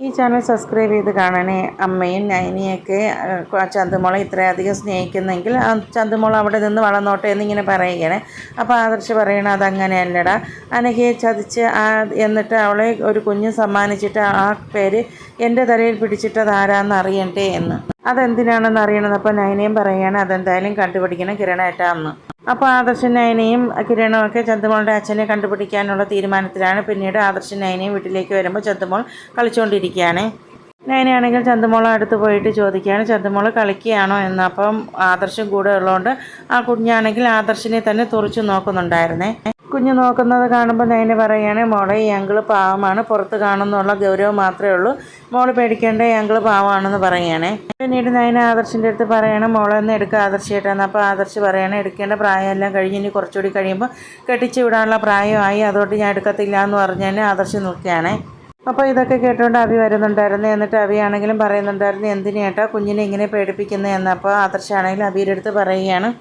ഈ channel subscribe ചെയ്ത് കാണണേ. അമ്മയും നൈനിയൊക്കെ ചന്തുമോളെ ഇത്രയധികം സ്നേഹിക്കുന്നെങ്കിൽ ചന്തുമോൾ അവിടെ നിന്ന് വളർന്നോട്ടെ എന്നിങ്ങനെ പറയുകയാണ്. അപ്പോൾ ആദർശ് പറയണം, അതങ്ങനെയല്ലടാ, അനഘയെ ചതിച്ച് എന്നിട്ട് അവളെ ഒരു കുഞ്ഞ് സമ്മാനിച്ചിട്ട് ആ പേര് എൻ്റെ തലയിൽ പിടിച്ചിട്ടത് ആരാന്ന് അറിയണ്ടേ എന്ന്. അതെന്തിനാണെന്ന് അറിയണത്. അപ്പോൾ നൈനയും പറയുകയാണ്, അതെന്തായാലും കണ്ടുപിടിക്കണം കിരണേട്ടാ എന്ന്. അപ്പോൾ ആദർശൻ നൈനയും കിരണും ഒക്കെ ചന്തുമോളുടെ അച്ഛനെ കണ്ടുപിടിക്കാനുള്ള തീരുമാനത്തിലാണ്. പിന്നീട് ആദർശൻ നൈനയും വീട്ടിലേക്ക് വരുമ്പോൾ ചന്തുമോൾ കളിച്ചുകൊണ്ടിരിക്കുകയാണ്. നൈനയാണെങ്കിൽ ചന്തുമോളെ അടുത്ത് പോയിട്ട് ചോദിക്കുകയാണ്, ചന്തുമോൾ കളിക്കുകയാണോ എന്ന്. അപ്പം ആദർശം കൂടെ ഉള്ളതുകൊണ്ട് ആ കുഞ്ഞാണെങ്കിൽ ആദർശിനെ തന്നെ തുറച്ചു നോക്കുന്നുണ്ടായിരുന്നേ. കുഞ്ഞ് നോക്കുന്നത് കാണുമ്പോൾ നൈന പറയുകയാണ്, മോളെ ഈ അങ്കിള് പാവമാണ്, പുറത്ത് കാണുന്നുള്ള ഗൗരവം മാത്രമേ ഉള്ളൂ, മോള് പേടിക്കേണ്ട, ഈ അങ്കിള് പാവമാണെന്ന് പറയുകയാണ്. പിന്നീട് നൈന ആദർശിൻ്റെ അടുത്ത് പറയണം, മോളെ ഒന്ന് എടുക്കുക ആദർശിയേട്ടാന്ന്. അപ്പോൾ ആദർശ് പറയണം, എടുക്കേണ്ട പ്രായമെല്ലാം കഴിഞ്ഞ് ഇനി കുറച്ചുകൂടി കഴിയുമ്പോൾ കെട്ടിച്ച് വിടാനുള്ള പ്രായമായി, അതുകൊണ്ട് ഞാൻ എടുക്കത്തില്ല എന്ന് പറഞ്ഞാൽ ആദർശ് നിൽക്കുകയാണ്. അപ്പോൾ ഇതൊക്കെ കേട്ടുകൊണ്ട് അഭി വരുന്നുണ്ടായിരുന്നു. എന്നിട്ട് അഭിയാണെങ്കിലും പറയുന്നുണ്ടായിരുന്നു, എന്തിനേട്ടാ കുഞ്ഞിനെ ഇങ്ങനെ പേടിപ്പിക്കുന്നത് എന്ന്. അപ്പോൾ ആദർശാണെങ്കിലും അഭിയുടെ അടുത്ത് പറയുകയാണ്,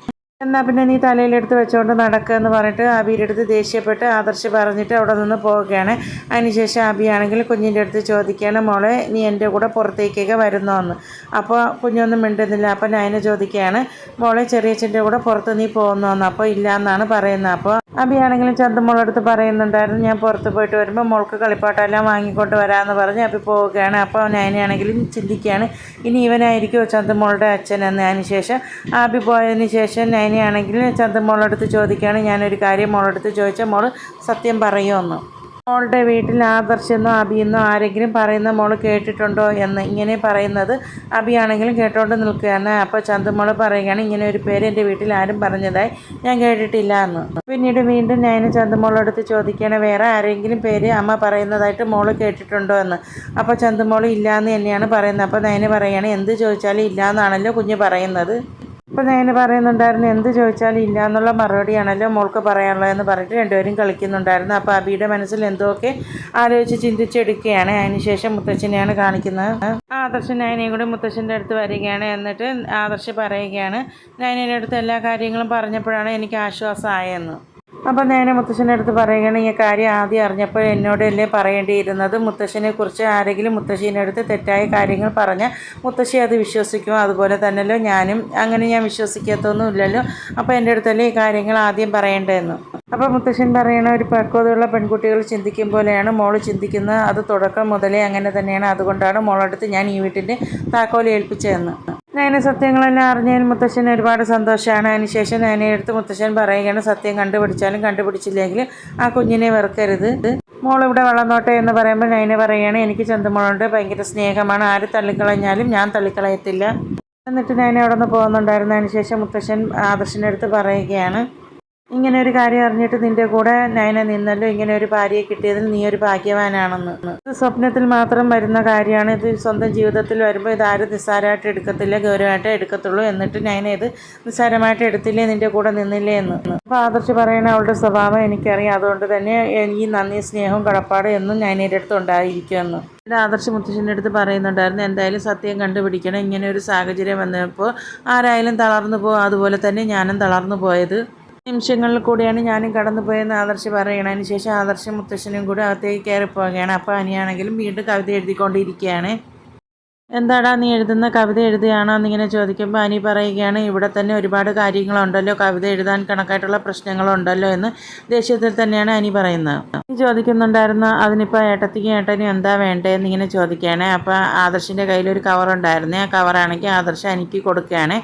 എന്നാൽ പിന്നെ നീ തലയിലെടുത്ത് വെച്ചുകൊണ്ട് നടക്കുക എന്ന് പറഞ്ഞിട്ട് അബിയുടെ അടുത്ത് ദേഷ്യപ്പെട്ട് ആദർശ് പറഞ്ഞിട്ട് അവിടെ നിന്ന് പോവുകയാണ്. അതിനുശേഷം അബിയാണെങ്കിൽ കുഞ്ഞിൻ്റെ അടുത്ത് ചോദിക്കുകയാണ്, മോളെ നീ എൻ്റെ കൂടെ പുറത്തേക്കൊക്കെ വരുന്നോ എന്ന്. അപ്പോൾ കുഞ്ഞൊന്നും മിണ്ടുന്നില്ല. അപ്പോൾ നൈന ചോദിക്കുകയാണ്, മോളെ ചെറിയച്ഛൻ്റെ കൂടെ പുറത്ത് നീ പോകുന്നോ എന്ന്. അപ്പോൾ ഇല്ല എന്നാണ് പറയുന്നത്. അപ്പോൾ അബിയാണെങ്കിലും ചന്തുമോളടുത്ത് പറയുന്നുണ്ടായിരുന്നു, ഞാൻ പുറത്ത് പോയിട്ട് വരുമ്പോൾ മോൾക്ക് കളിപ്പാട്ടെല്ലാം വാങ്ങിക്കൊണ്ട് വരാമെന്ന് പറഞ്ഞ് അബി പോവുകയാണ്. അപ്പോൾ നൈനയാണെങ്കിലും ചിന്തിക്കുകയാണ്, ഇനി ഇവനായിരിക്കുമോ ചന്തുമോളുടെ അച്ഛൻ എന്ന്. അതിനുശേഷം അബി പോയതിന് ശേഷം നൈനയാണെങ്കിൽ ചന്തുമോളടുത്ത് ചോദിക്കുകയാണ്, ഞാനൊരു കാര്യം മോളടുത്ത് ചോദിച്ചാൽ മോൾ സത്യം പറയുമെന്ന്. മോളുടെ വീട്ടിൽ ആദർശെന്നോ അബിയെന്നോ ആരെങ്കിലും പറയുന്ന മോൾ കേട്ടിട്ടുണ്ടോ എന്ന്. ഇങ്ങനെ പറയുന്നത് അബിയാണെങ്കിലും കേട്ടോണ്ട് നിൽക്കുകയാണ്. അപ്പോൾ ചന്തുമോൾ പറയുകയാണ്, ഇങ്ങനെ ഒരു പേര് എൻ്റെ വീട്ടിൽ ആരും പറഞ്ഞതായി ഞാൻ കേട്ടിട്ടില്ല എന്ന്. പിന്നീട് വീണ്ടും ഞാൻ ചന്തുമോളടുത്ത് ചോദിക്കുകയാണ്, വേറെ ആരെങ്കിലും പേര് അമ്മ പറയുന്നതായിട്ട് മോൾ കേട്ടിട്ടുണ്ടോ എന്ന്. അപ്പോൾ ചന്തുമോൾ ഇല്ല എന്ന് തന്നെയാണ് പറയുന്നത്. അപ്പോൾ നൈന പറയുകയാണ്, എന്ത് ചോദിച്ചാലും ഇല്ല എന്നാണല്ലോ കുഞ്ഞ് പറയുന്നത്. അപ്പോൾ ഞാൻ പറയുന്നുണ്ടായിരുന്നു, എന്ത് ചോദിച്ചാലും ഇല്ല എന്നുള്ള മറുപടിയാണല്ലോ മോൾക്ക് പറയാനുള്ളതെന്ന് പറഞ്ഞിട്ട് രണ്ടുപേരും കളിക്കുന്നുണ്ടായിരുന്നു. അപ്പോൾ അബിയുടെ മനസ്സിൽ എന്തൊക്കെ ആലോചിച്ച് ചിന്തിച്ചെടുക്കുകയാണ്. അതിനുശേഷം മുത്തച്ഛനെയാണ് കാണിക്കുന്നത്. ആദർശ് നൈനയും കൂടി മുത്തച്ഛൻ്റെ അടുത്ത് വരികയാണ്. എന്നിട്ട് ആദർശ് പറയുകയാണ്, നൈനയുടെ അടുത്ത് എല്ലാ കാര്യങ്ങളും പറഞ്ഞപ്പോഴാണ് എനിക്ക് ആശ്വാസമായെന്ന്. അപ്പോൾ നൈന മുത്തശ്ശൻ്റെ അടുത്ത് പറയുകയാണ്, ഈ കാര്യം ആദ്യം അറിഞ്ഞപ്പോൾ എന്നോടല്ലേ പറയേണ്ടിയിരുന്നത്. മുത്തശ്ശനെക്കുറിച്ച് ആരെങ്കിലും മുത്തശ്ശീൻ്റെ അടുത്ത് തെറ്റായ കാര്യങ്ങൾ പറഞ്ഞാൽ മുത്തശ്ശി അത് വിശ്വസിക്കും. അതുപോലെ തന്നെയല്ലോ ഞാനും, അങ്ങനെ ഞാൻ വിശ്വസിക്കാത്തൊന്നുമില്ലല്ലോ. അപ്പോൾ എൻ്റെ അടുത്തല്ലേ ഈ കാര്യങ്ങൾ ആദ്യം പറയേണ്ടതെന്ന്. അപ്പോൾ മുത്തശ്ശൻ പറയണ, ഒരു പക്വതയുള്ള പെൺകുട്ടികൾ ചിന്തിക്കും പോലെയാണ് മോൾ ചിന്തിക്കുന്നത്. അത് തുടക്കം മുതലേ അങ്ങനെ തന്നെയാണ്. അതുകൊണ്ടാണ് മോളടുത്ത് ഞാൻ ഈ വീട്ടിൻ്റെ താക്കോൽ ഏൽപ്പിച്ചതെന്ന്. നൈന സത്യങ്ങളെല്ലാം അറിഞ്ഞതിൽ മുത്തശ്ശന് ഒരുപാട് സന്തോഷമാണ്. അതിനുശേഷം നൈനയുടെ അടുത്ത് മുത്തശ്ശൻ പറയുകയാണ്, സത്യം കണ്ടുപിടിച്ചാലും കണ്ടുപിടിച്ചില്ലെങ്കിലും ആ കുഞ്ഞിനെ വെറുക്കരുത്, മോളിവിടെ വളർന്നോട്ടെ എന്ന് പറയുമ്പോൾ നൈന പറയുകയാണ്, എനിക്ക് ചന്തുമോളുണ്ട് ഭയങ്കര സ്നേഹമാണ്, ആര് തള്ളിക്കളഞ്ഞാലും ഞാൻ തള്ളിക്കളയത്തില്ല. എന്നിട്ട് നൈന അവിടെ നിന്ന് പോകുന്നുണ്ടായിരുന്നു. അതിനുശേഷം മുത്തശ്ശൻ ആദർശിൻ്റെ അടുത്ത് പറയുകയാണ്, ഇങ്ങനെ ഒരു കാര്യം അറിഞ്ഞിട്ട് നിൻ്റെ കൂടെ നൈന നിന്നല്ലോ, ഇങ്ങനെ ഒരു ഭാര്യയെ കിട്ടിയതിൽ നീ ഒരു ഭാഗ്യവാനാണെന്ന്. ഇത് സ്വപ്നത്തിൽ മാത്രം വരുന്ന കാര്യമാണ്. ഇത് സ്വന്തം ജീവിതത്തിൽ വരുമ്പോൾ ഇതാരും നിസ്സാരമായിട്ട് എടുക്കത്തില്ല, ഗൗരവമായിട്ട് എടുക്കത്തുള്ളൂ. എന്നിട്ട് നൈന ഇത് നിസ്സാരമായിട്ട് എടുത്തില്ലേ, നിൻ്റെ കൂടെ നിന്നില്ലേ എന്ന്. അപ്പോൾ ആദർശ് പറയണ, അവളുടെ സ്വഭാവം എനിക്കറിയാം, അതുകൊണ്ട് തന്നെ ഈ നന്ദി സ്നേഹവും കടപ്പാട് എന്നും നൈനയുടെ അടുത്ത് ഉണ്ടായിരിക്കുമെന്ന്. ഇത് ആദർശ് മുത്തശ്ശൻ്റെ അടുത്ത് പറയുന്നുണ്ടായിരുന്നു, എന്തായാലും സത്യം കണ്ടുപിടിക്കണം. ഇങ്ങനെ ഒരു സാഹചര്യം വന്നപ്പോൾ ആരായാലും തളർന്നു പോകും, അതുപോലെ തന്നെ ഞാനും തളർന്നു പോയത്. നിമിഷങ്ങളിൽ കൂടിയാണ് ഞാനും കടന്നു പോയെന്ന് ആദർശ് പറയണതിന് ശേഷം ആദർശം മുത്തശ്ശനും കൂടി അകത്തേക്ക് കയറിപ്പോവുകയാണ്. അപ്പോൾ അനിയാണെങ്കിലും വീണ്ടും കവിത എഴുതിക്കൊണ്ടിരിക്കുകയാണ്. എന്താടാ നീ എഴുതുന്ന കവിത എഴുതുകയാണോ എന്നിങ്ങനെ ചോദിക്കുമ്പോൾ അനി പറയുകയാണ്, ഇവിടെ തന്നെ ഒരുപാട് കാര്യങ്ങളുണ്ടല്ലോ, കവിത എഴുതാൻ കണക്കായിട്ടുള്ള പ്രശ്നങ്ങളുണ്ടല്ലോ എന്ന് ദേഷ്യത്തിൽ തന്നെയാണ് അനി പറയുന്നത്. നീ ചോദിക്കുന്നുണ്ടായിരുന്നു, അതിനിപ്പോൾ ഏട്ടത്തിക്കും ഏട്ടനും എന്താ വേണ്ടതെന്ന് ഇങ്ങനെ ചോദിക്കുകയാണ്. അപ്പോൾ ആദർശിൻ്റെ കയ്യിലൊരു കവറുണ്ടായിരുന്നേ, ആ കവറാണെങ്കിൽ ആദർശ് അനിക്ക് കൊടുക്കുകയാണ്.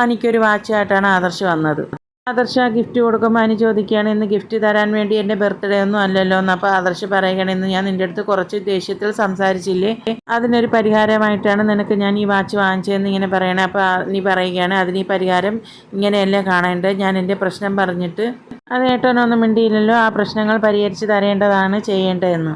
അനിക്കൊരു വാച്ചായിട്ടാണ് ആദർശ് വന്നത്. ആദർശ് ഗിഫ്റ്റ് കൊടുക്കുമ്പോൾ അനി ചോദിക്കുകയാണ്, ഇന്ന് ഗിഫ്റ്റ് തരാൻ വേണ്ടി എൻ്റെ ബർത്ത്ഡേ ഒന്നും അല്ലല്ലോ എന്ന്. അപ്പോൾ ആദർശ് പറയുകയാണ്, ഇന്ന് ഞാൻ നിൻ്റെ അടുത്ത് കുറച്ച് ദേഷ്യത്തിൽ സംസാരിച്ചില്ലേ, അതിനൊരു പരിഹാരമായിട്ടാണ് നിനക്ക് ഞാൻ ഈ വാച്ച് വാങ്ങിച്ചതെന്ന് ഇങ്ങനെ പറയണേ. അപ്പോൾ നീ പറയുകയാണ്, അതിന് ഈ പരിഹാരം ഇങ്ങനെയല്ലേ കാണേണ്ടത്, ഞാൻ എൻ്റെ പ്രശ്നം പറഞ്ഞിട്ട് അത് ഏട്ടനൊന്നും മിണ്ടിയില്ലല്ലോ, ആ പ്രശ്നങ്ങൾ പരിഹരിച്ച് തരേണ്ടതാണ് ചെയ്യേണ്ടതെന്ന്.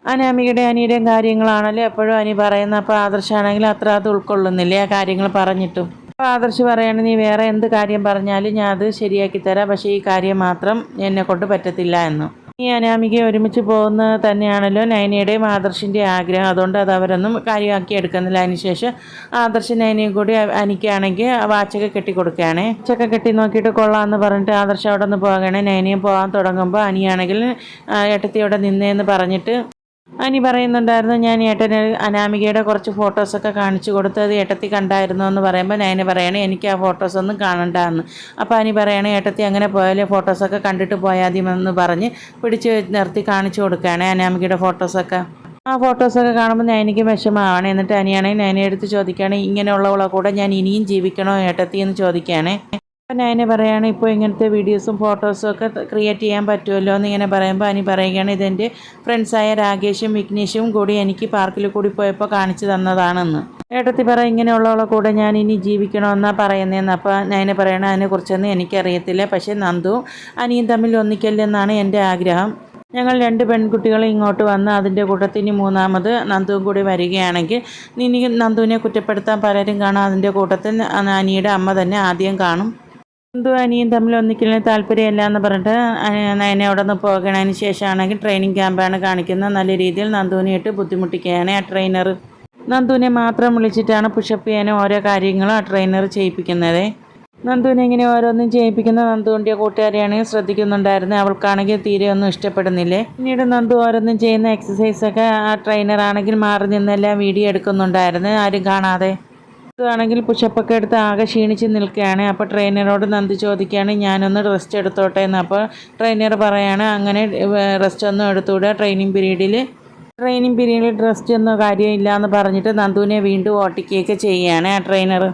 അനാമികയുടെ അനിയുടെയും കാര്യങ്ങളാണല്ലോ എപ്പോഴും അനി പറയുന്നത്. അപ്പോൾ ആദർശാണെങ്കിൽ അത്ര അത് ഉൾക്കൊള്ളുന്നില്ലേ ആ കാര്യങ്ങൾ പറഞ്ഞിട്ടും. അപ്പോൾ ആദർശ് പറയാണ്, നീ വേറെ എന്ത് കാര്യം പറഞ്ഞാലും ഞാൻ അത് ശരിയാക്കി തരാം, പക്ഷേ ഈ കാര്യം മാത്രം എന്നെ കൊണ്ട് പറ്റത്തില്ല എന്നു. ഈ അനാമിക ഒരുമിച്ച് പോകുന്നത് തന്നെയാണല്ലോ നൈനയുടെയും ആദർശിൻ്റെ ആഗ്രഹം, അതുകൊണ്ട് അത് അവരൊന്നും കാര്യമാക്കി എടുക്കുന്നില്ല. അതിനുശേഷം ആദർശ് നൈനയും കൂടി അനിക്കാണെങ്കിൽ വാച്ചൊക്കെ കെട്ടിക്കൊടുക്കുകയാണേ. വാച്ചൊക്കെ കെട്ടി നോക്കിയിട്ട് കൊള്ളാമെന്ന് പറഞ്ഞിട്ട് ആദർശ് അവിടെ നിന്ന് പോകണേ. നൈനയും പോകാൻ തുടങ്ങുമ്പോൾ അനിയാണെങ്കിൽ ഏട്ടത്തിയോടെ നിന്നേന്ന് പറഞ്ഞിട്ട് അനി പറയുന്നുണ്ടായിരുന്നു, ഞാൻ ഏട്ടന് അനാമികയുടെ കുറച്ച് ഫോട്ടോസൊക്കെ കാണിച്ചു കൊടുത്ത് അത് ഏട്ടത്തി കണ്ടായിരുന്നു എന്ന് പറയുമ്പോൾ നയന പറയണേ എനിക്ക് ആ ഫോട്ടോസൊന്നും കാണണ്ടെന്ന്. അപ്പോൾ അനി പറയണേ ഏട്ടത്തി അങ്ങനെ പോയാലേ ഫോട്ടോസൊക്കെ കണ്ടിട്ട് പോയാൽ മതിയെന്ന് പറഞ്ഞ് പിടിച്ച് നിർത്തി കാണിച്ചു കൊടുക്കുകയാണ് അനാമികയുടെ ഫോട്ടോസൊക്കെ. ആ ഫോട്ടോസൊക്കെ കാണുമ്പോൾ നയനയ്ക്ക് വിഷമമാണ്. എന്നിട്ട് അനിയാണെങ്കിൽ നയനെ എടുത്ത് ചോദിക്കുകയാണ്, ഇങ്ങനെയുള്ളവളെ കൂടെ ഞാൻ ഇനിയും ജീവിക്കണോ ഏട്ടത്തി എന്ന് ചോദിക്കുകയാണ്. അപ്പോൾ നയന പറയുകയാണ്, ഇപ്പോൾ ഇങ്ങനത്തെ വീഡിയോസും ഫോട്ടോസും ഒക്കെ ക്രിയേറ്റ് ചെയ്യാൻ പറ്റുമല്ലോ എന്നിങ്ങനെ പറയുമ്പോൾ അനി പറയുകയാണ്, ഇതെൻ്റെ ഫ്രണ്ട്സായ രാകേഷും വിഘ്നേഷും കൂടി എനിക്ക് പാർക്കിൽ കൂടി പോയപ്പോൾ കാണിച്ചു തന്നതാണെന്ന്. ഏട്ടത്തി പറയും, ഇങ്ങനെയുള്ളവളെ കൂടെ ഞാൻ ഇനി ജീവിക്കണമെന്നാണ് പറയുന്നതെന്ന്. അപ്പോൾ നയന പറയണ അതിനെക്കുറിച്ചൊന്നും എനിക്കറിയത്തില്ല, പക്ഷേ നന്ദുവും അനിയും തമ്മിൽ ഒന്നിക്കല്ലെന്നാണ് എൻ്റെ ആഗ്രഹം. ഞങ്ങൾ 2 പെൺകുട്ടികൾ ഇങ്ങോട്ട് വന്ന് അതിൻ്റെ കൂട്ടത്തിന് മൂന്നാമത് നന്ദുവും കൂടി വരികയാണെങ്കിൽ ഇനി നന്ദുവിനെ കുറ്റപ്പെടുത്താൻ പലരും കാണും. അതിൻ്റെ കൂട്ടത്തിൽ അനിയുടെ അമ്മ തന്നെ ആദ്യം കാണും. നന്ദു അനിയും തമ്മിൽ ഒന്നിക്കലിന് താല്പര്യമില്ല എന്ന് പറഞ്ഞിട്ട് നയനെ അവിടെ നിന്ന് പോകണതിന് ശേഷമാണെങ്കിൽ ട്രെയിനിങ് ക്യാമ്പാണ് കാണിക്കുന്നത്. നല്ല രീതിയിൽ നന്ദുവിനെ ഇട്ട് ബുദ്ധിമുട്ടിക്കുകയാണ് ആ ട്രെയിനർ. നന്ദുവിനെ മാത്രം വിളിച്ചിട്ടാണ് പുഷപ്പ് ചെയ്യാനും ഓരോ കാര്യങ്ങളും ആ ട്രെയിനർ ചെയ്യിപ്പിക്കുന്നത്. നന്ദുവിനെ ഇങ്ങനെ ഓരോന്നും ചെയ്യിപ്പിക്കുന്ന നന്ദുവിൻ്റെ കൂട്ടുകാരെയാണെങ്കിൽ ശ്രദ്ധിക്കുന്നുണ്ടായിരുന്നു. അവൾക്കാണെങ്കിൽ തീരെ ഒന്നും ഇഷ്ടപ്പെടുന്നില്ലേ. പിന്നീട് നന്ദു ഓരോന്നും ചെയ്യുന്ന എക്സസൈസൊക്കെ ആ ട്രെയിനറാണെങ്കിൽ മാറി നിന്നെല്ലാം വീഡിയോ എടുക്കുന്നുണ്ടായിരുന്നു, ആരും കാണാതെ. ആണെങ്കിൽ പുഷപ്പൊക്കെ എടുത്ത് ആകെ ക്ഷീണിച്ച് നിൽക്കുകയാണ്. അപ്പോൾ ട്രെയിനറോട് നന്ദി ചോദിക്കുകയാണ്, ഞാനൊന്ന് റെസ്റ്റ് എടുത്തോട്ടെ എന്ന്. അപ്പോൾ ട്രെയിനർ പറയാണ്, അങ്ങനെ റെസ്റ്റ് ഒന്നും എടുത്തുകൂടാ, ട്രെയിനിങ് പീരീഡിൽ റെസ്റ്റ് ഒന്നും കാര്യമില്ല എന്ന് പറഞ്ഞിട്ട് നന്ദുവിനെ വീണ്ടും ഓട്ടിക്കുകയൊക്കെ ചെയ്യുകയാണ് ആ ട്രെയിനർ.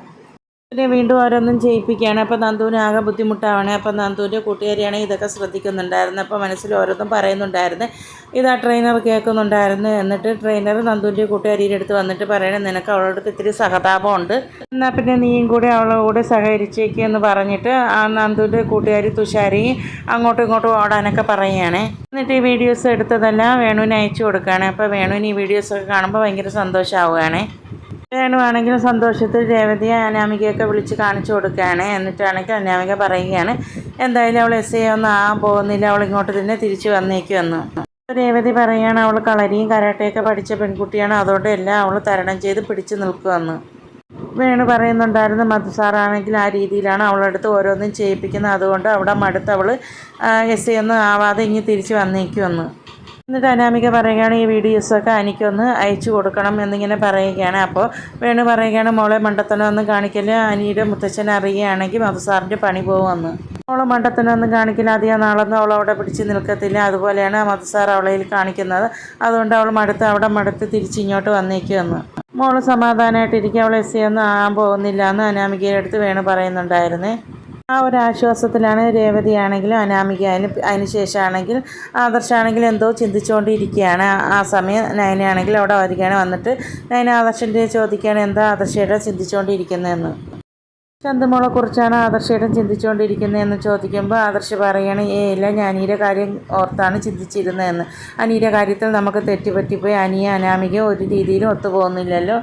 പിന്നെ വീണ്ടും ഓരോന്നും ചെയ്യിപ്പിക്കുകയാണ്. അപ്പോൾ നന്ദുവിന് ആകെ ബുദ്ധിമുട്ടാണ്. അപ്പോൾ നന്ദുവിൻ്റെ കൂട്ടുകാരിയാണ് ഇതൊക്കെ ശ്രദ്ധിക്കുന്നുണ്ടായിരുന്നു. അപ്പോൾ മനസ്സിൽ ഓരോന്നും പറയുന്നുണ്ടായിരുന്നു. ഇതാ ട്രെയിനർ കേൾക്കുന്നുണ്ടായിരുന്നു. എന്നിട്ട് ട്രെയിനർ നന്ദുവിൻ്റെ കൂട്ടുകാരിയുടെ അടുത്ത് വന്നിട്ട് പറയണേ, നിനക്ക് അവളോട് ഇത്തിരി സഹതാപമുണ്ട്, എന്നാൽ പിന്നെ നീയും കൂടി അവളോട് സഹകരിച്ചേക്ക് എന്ന് പറഞ്ഞിട്ട് ആ നന്ദുവിൻ്റെ കൂട്ടുകാരി തുഷാരി അങ്ങോട്ടും ഇങ്ങോട്ടും ഓടാനൊക്കെ പറയുകയാണ്. എന്നിട്ട് ഈ വീഡിയോസ് എടുത്തതെല്ലാം വേണുവിന് അയച്ചു കൊടുക്കുകയാണ്. അപ്പോൾ വേണുവിന് ഈ വീഡിയോസൊക്കെ കാണുമ്പോൾ ഭയങ്കര സന്തോഷമാവുകയാണ്. വേണുവാണെങ്കിലും സന്തോഷത്തിൽ രേവതിയെ അനാമികയൊക്കെ വിളിച്ച് കാണിച്ചു കൊടുക്കുകയാണ്. എന്നിട്ടാണെങ്കിൽ അനാമിക പറയുകയാണ്, എന്തായാലും അവൾ എസ് ഒന്നും ആകാൻ പോകുന്നില്ല, അവൾ ഇങ്ങോട്ട് തന്നെ തിരിച്ചു വന്നേക്കുമെന്ന്. രേവതി പറയുകയാണ്, അവൾ കളരിയും കരാട്ടയൊക്കെ പഠിച്ച പെൺകുട്ടിയാണ്, അതുകൊണ്ട് എല്ലാം അവൾ തരണം ചെയ്ത് പിടിച്ചു നിൽക്കുമെന്ന്. വേണു പറയുന്നുണ്ടായിരുന്നു, മധുസാറാണെങ്കിൽ ആ രീതിയിലാണ് അവളടുത്ത് ഓരോന്നും ചെയ്യിപ്പിക്കുന്നത്, അതുകൊണ്ട് അവിടെ മടുത്ത് അവൾ എസ് ഒന്നും ആവാതെ ഇങ്ങ് തിരിച്ച് വന്നേക്കുമെന്ന്. എന്നിട്ട് അനാമിക പറയുകയാണ്, ഈ വീഡിയോസൊക്കെ എനിക്കൊന്ന് അയച്ചു കൊടുക്കണം എന്നിങ്ങനെ പറയുകയാണ്. അപ്പോൾ വേണു പറയുകയാണ്, മോളെ മണ്ടത്തനമൊന്നും കാണിക്കല്, അനിയുടെ മുത്തച്ഛൻ അറിയുകയാണെങ്കിൽ മധുസാറിൻ്റെ പണി പോകുമെന്ന്. മോളെ മണ്ടത്തനമൊന്നും കാണിക്കില്ല, അധികം നാളൊന്നും അവൾ അവിടെ പിടിച്ച് നിൽക്കത്തില്ല, അതുപോലെയാണ് മധുസാർ അവളയിൽ കാണിക്കുന്നത്, അതുകൊണ്ട് അവൾ അവിടെ മടുത്ത് തിരിച്ചിങ്ങോട്ട് വന്നേക്കുമെന്ന്. മോള് സമാധാനമായിട്ടിരിക്കുക, അവൾ എസ് ഒന്നും ആകാൻ പോകുന്നില്ല എന്ന് അനാമികയുടെ അടുത്ത് വേണു പറയുന്നുണ്ടായിരുന്നേ. ആ ഒരു ആശ്വാസത്തിലാണ് രേവതിയാണെങ്കിലും അനാമികയായാലും. അതിന് ശേഷമാണെങ്കിൽ ആദർശാണെങ്കിൽ എന്തോ ചിന്തിച്ചുകൊണ്ടിരിക്കുകയാണ്. ആ സമയം നയനയാണെങ്കിൽ അവിടെ വരികയാണ്. വന്നിട്ട് നയന ആദർശൻ്റെ ചോദിക്കുകയാണ്, എന്താ ആദർശേട്ടൻ ചിന്തിച്ചുകൊണ്ടിരിക്കുന്നതെന്ന്. ചന്തുമോളെ കുറിച്ചാണ് ആദർശേട്ടൻ ചിന്തിച്ചുകൊണ്ടിരിക്കുന്നതെന്ന് ചോദിക്കുമ്പോൾ ആദർശ് പറയുകയാണ്, ഇല്ല, ഞാൻ അനിയുടെ കാര്യം ഓർത്താണ് ചിന്തിച്ചിരുന്നതെന്ന്. അനിയുടെ കാര്യത്തിൽ നമുക്ക് തെറ്റുപറ്റിപ്പോയി, അനിയും അനാമികയും ഒരു രീതിയിലും ഒത്തുപോകുന്നില്ലല്ലോ.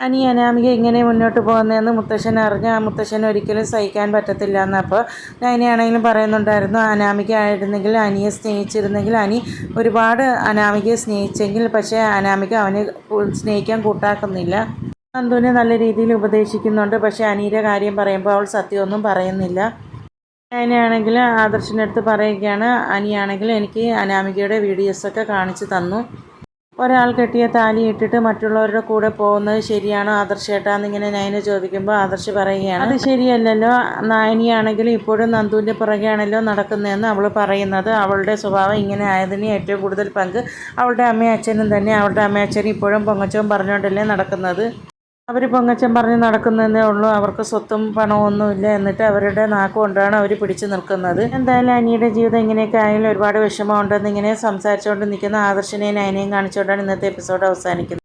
അനാമിക ഇങ്ങനെ മുന്നോട്ട് പോകുന്നതെന്ന് മുത്തശ്ശൻ അറിഞ്ഞ് ആ മുത്തശ്ശൻ ഒരിക്കലും സഹിക്കാൻ പറ്റത്തില്ല എന്ന്. അപ്പോൾ നയനയാണെങ്കിലും പറയുന്നുണ്ടായിരുന്നു, അനാമിക ആയിരുന്നെങ്കിൽ അനിയെ സ്നേഹിച്ചിരുന്നെങ്കിൽ അനി ഒരുപാട് അനാമികയെ സ്നേഹിച്ചെങ്കിൽ, പക്ഷേ അനാമിക അവനെ സ്നേഹിക്കാൻ കൂട്ടാക്കുന്നില്ല. നന്ദുവിനെ നല്ല രീതിയിൽ ഉപദേശിക്കുന്നുണ്ട്, പക്ഷേ അനിയുടെ കാര്യം പറയുമ്പോൾ അവൾ സത്യമൊന്നും പറയുന്നില്ല. നയനയാണെങ്കിൽ ആദർശിനടുത്ത് പറയുകയാണ്, അനിയാണെങ്കിൽ എനിക്ക് അനാമികയുടെ വീഡിയോസൊക്കെ കാണിച്ചു തന്നു. ഒരാൾ കെട്ടിയ താലി ഇട്ടിട്ട് മറ്റുള്ളവരുടെ കൂടെ പോകുന്നത് ശരിയാണോ ആദർശേട്ടാന്നിങ്ങനെ നയന ചോദിക്കുമ്പോൾ ആദർശ് പറയുകയാണ്, അത് ശരിയല്ലല്ലോ, നയനിയാണെങ്കിലും ഇപ്പോഴും നന്ദുവിൻ്റെ പുറകെയാണല്ലോ നടക്കുന്നതെന്ന് അവൾ പറയുന്നത്. അവളുടെ സ്വഭാവം ഇങ്ങനെ ആയതിന് ഏറ്റവും കൂടുതൽ പങ്ക് അവളുടെ അമ്മയും അച്ഛനും തന്നെ. അവളുടെ അമ്മയും അച്ഛനും ഇപ്പോഴും പൊങ്ങച്ചവും പറഞ്ഞുകൊണ്ടല്ലേ നടക്കുന്നത്. അവർ പൊങ്ങച്ചം പറഞ്ഞ് നടക്കുന്നതേ ഉള്ളൂ, അവർക്ക് സ്വത്തും പണമൊന്നുമില്ല, എന്നിട്ട് അവരുടെ നാക്കുകൊണ്ടാണ് അവർ പിടിച്ചു നിൽക്കുന്നത്. എന്തായാലും അനിയുടെ ജീവിതം ഇങ്ങനെയൊക്കെ ആയാലും ഒരുപാട് വിഷമമുണ്ടെന്ന് ഇങ്ങനെ സംസാരിച്ചുകൊണ്ട് നിൽക്കുന്ന ആദർശനെയും നയനെയും കാണിച്ചുകൊണ്ടാണ് ഇന്നത്തെ എപ്പിസോഡ് അവസാനിക്കുന്നത്.